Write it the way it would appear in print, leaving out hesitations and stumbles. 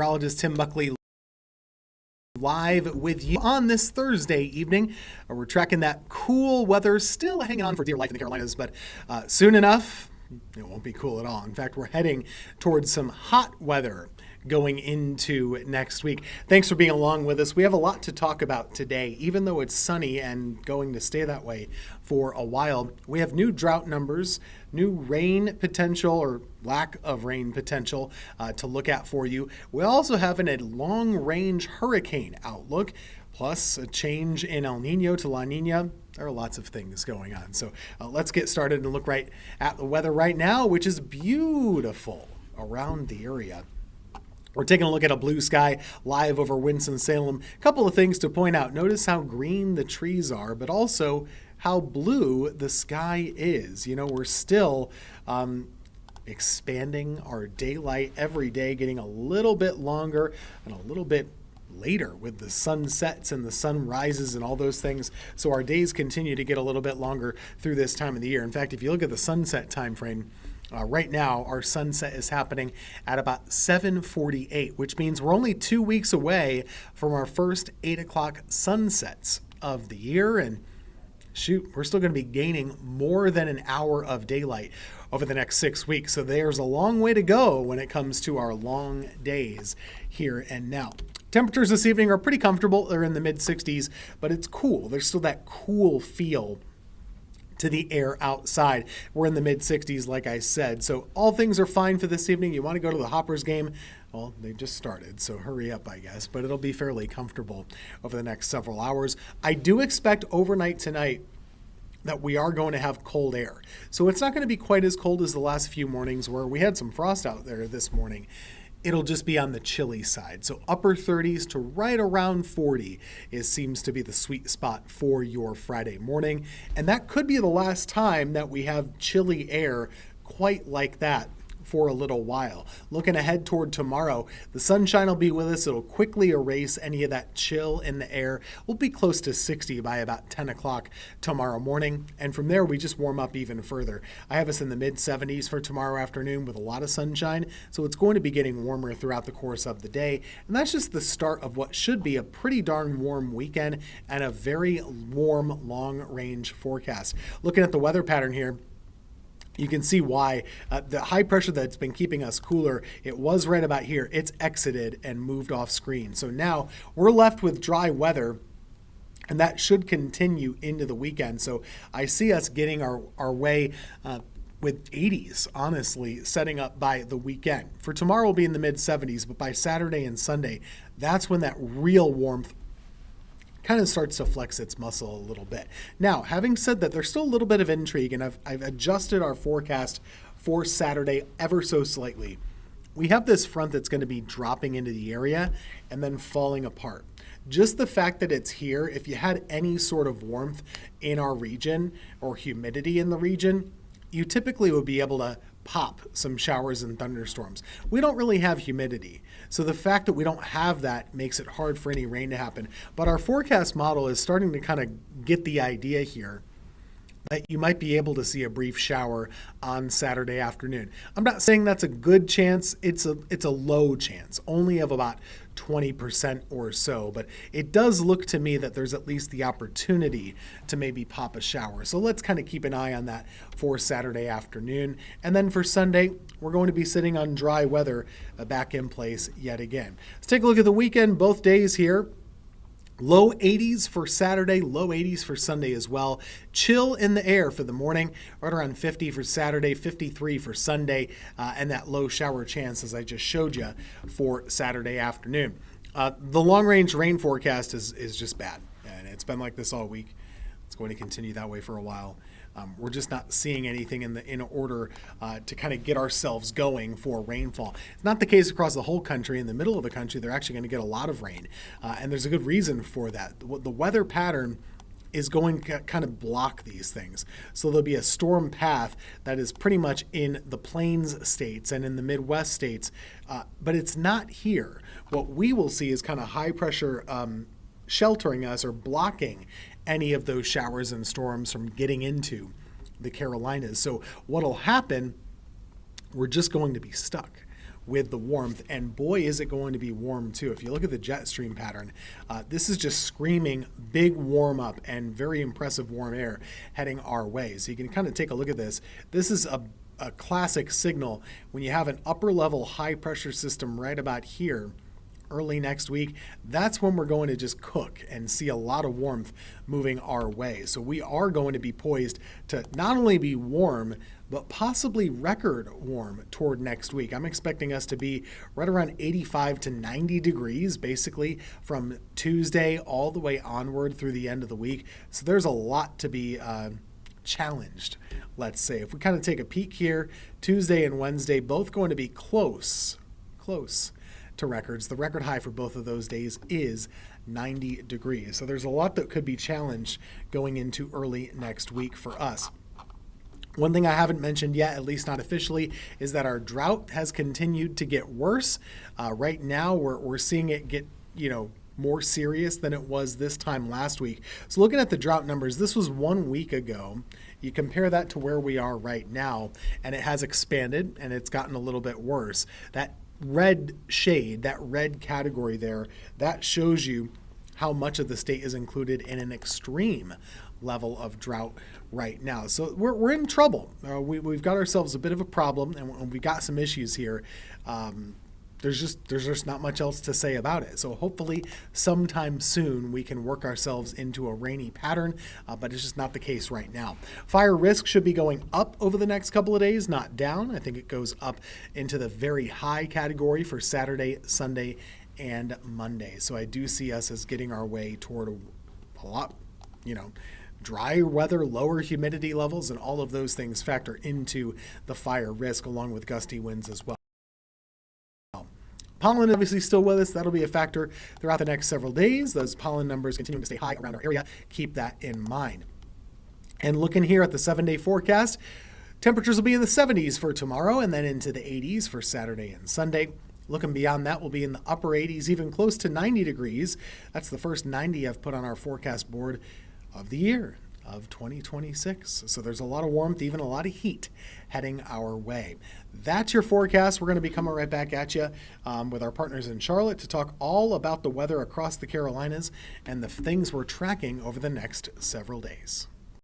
Meteorologist Tim Buckley live with you on this Thursday evening. We're tracking that cool weather, still hanging on for dear life in the Carolinas, but soon enough, it won't be cool at all. In fact, we're heading towards some hot weather going into next week. Thanks for being along with us. We have a lot to talk about today, even though it's sunny and going to stay that way for a while. We have new drought numbers, new rain potential or lack of rain potential to look at for you. We also have a long-range hurricane outlook, plus a change in El Nino to La Nina. There are lots of things going on. So let's get started and look right at the weather right now, which is beautiful around the area. We're taking a look at a blue sky live over Winston-Salem. A couple of things to point out. Notice how green the trees are, but also how blue the sky is. You know, we're still expanding our daylight every day, getting a little bit longer and a little bit later with the sun sets and the sun rises and all those things. So our days continue to get a little bit longer through this time of the year. In fact, if you look at the sunset time frame, right now, our sunset is happening at about 7:48, which means we're only 2 weeks away from our first 8 o'clock sunsets of the year. And shoot, we're still going to be gaining more than an hour of daylight over the next 6 weeks. So there's a long way to go when it comes to our long days here and now. Temperatures this evening are pretty comfortable. They're in the mid-60s, but it's cool. There's still that cool feel to the air outside. We're in the mid-60s, like I said. So all things are fine for this evening. You want to go to the Hoppers game? Well, they just started, so hurry up, I guess. But it'll be fairly comfortable over the next several hours. I do expect overnight tonight that we are going to have cold air. So it's not going to be quite as cold as the last few mornings where we had some frost out there this morning. It'll just be on the chilly side. So upper 30s to right around 40 seems to be the sweet spot for your Friday morning. And that could be the last time that we have chilly air quite like that for a little while. Looking ahead toward tomorrow, the sunshine will be with us. It'll quickly erase any of that chill in the air. We'll be close to 60 by about 10 o'clock tomorrow morning. And from there, we just warm up even further. I have us in the mid-70s for tomorrow afternoon with a lot of sunshine. So it's going to be getting warmer throughout the course of the day. And that's just the start of what should be a pretty darn warm weekend and a very warm long-range forecast. Looking at the weather pattern here, you can see why the high pressure that's been keeping us cooler, it was right about here. It's exited and moved off screen. So now we're left with dry weather, and that should continue into the weekend. So I see us getting our way with 80s, honestly, setting up by the weekend. For tomorrow, we'll be in the mid-70s, but by Saturday and Sunday, that's when that real warmth kind of starts to flex its muscle a little bit. Now, having said that, there's still a little bit of intrigue, and I've adjusted our forecast for Saturday ever so slightly. We have this front that's going to be dropping into the area and then falling apart. Just the fact that it's here, if you had any sort of warmth in our region or humidity in the region, you typically would be able to pop some showers and thunderstorms. We don't really have humidity. So the fact that we don't have that makes it hard for any rain to happen. But our forecast model is starting to kind of get the idea here that you might be able to see a brief shower on Saturday afternoon. I'm not saying that's a good chance. It's a low chance, only of about 20% or so. But it does look to me that there's at least the opportunity to maybe pop a shower. So let's kind of keep an eye on that for Saturday afternoon. And then for Sunday, we're going to be sitting on dry weather back in place yet again. Let's take a look at the weekend, both days here. Low 80s for Saturday, low 80s for Sunday as well. Chill in the air for the morning, right around 50 for Saturday, 53 for Sunday, and that low shower chance, as I just showed you, for Saturday afternoon. The long-range rain forecast is just bad, and it's been like this all week. It's going to continue that way for a while. We're just not seeing anything in order to kind of get ourselves going for rainfall. It's not the case across the whole country. In the middle of the country, they're actually going to get a lot of rain, and there's a good reason for that. The weather pattern is going to kind of block these things. So there'll be a storm path that is pretty much in the plains states and in the Midwest states, but it's not here. What we will see is kind of high pressure sheltering us or blocking any of those showers and storms from getting into the Carolinas. So what'll happen, we're just going to be stuck. with the warmth. And boy, is it going to be warm too. If you look at the jet stream pattern, this is just screaming big warm up and very impressive warm air heading our way. So you can kind of take a look at this. This is a classic signal when you have an upper level high pressure system right about here early next week. That's when we're going to just cook and see a lot of warmth moving our way. So we are going to be poised to not only be warm, but possibly record warm toward next week. I'm expecting us to be right around 85 to 90 degrees, basically from Tuesday all the way onward through the end of the week. So there's a lot to be challenged, let's say. If we kind of take a peek here, Tuesday and Wednesday both going to be close to records. The record high for both of those days is 90 degrees. So there's a lot that could be challenged going into early next week for us. One thing I haven't mentioned yet, at least not officially, is that our drought has continued to get worse. Right now, we're seeing it get, more serious than it was this time last week. So looking at the drought numbers, this was 1 week ago. You compare that to where we are right now, and it has expanded and it's gotten a little bit worse. That red shade, that red category there, that shows you how much of the state is included in an extreme level of drought right now. So we're in trouble. We've got ourselves a bit of a problem, and we got some issues here. There's just not much else to say about it. So hopefully sometime soon we can work ourselves into a rainy pattern, but it's just not the case right now. Fire risk should be going up over the next couple of days, not down. I think it goes up into the very high category for Saturday, Sunday, and Monday. So I do see us as getting our way toward a lot, dry weather, lower humidity levels, and all of those things factor into the fire risk along with gusty winds as well. Pollen obviously still with us. That'll be a factor throughout the next several days. Those pollen numbers continuing to stay high around our area. Keep that in mind. And looking here at the 7-day forecast, temperatures will be in the 70s for tomorrow and then into the 80s for Saturday and Sunday. Looking beyond that, we'll be in the upper 80s, even close to 90 degrees. That's the first 90 I've put on our forecast board of the year of 2026. So there's a lot of warmth, even a lot of heat heading our way. That's your forecast. We're going to be coming right back at you with our partners in Charlotte to talk all about the weather across the Carolinas and the things we're tracking over the next several days.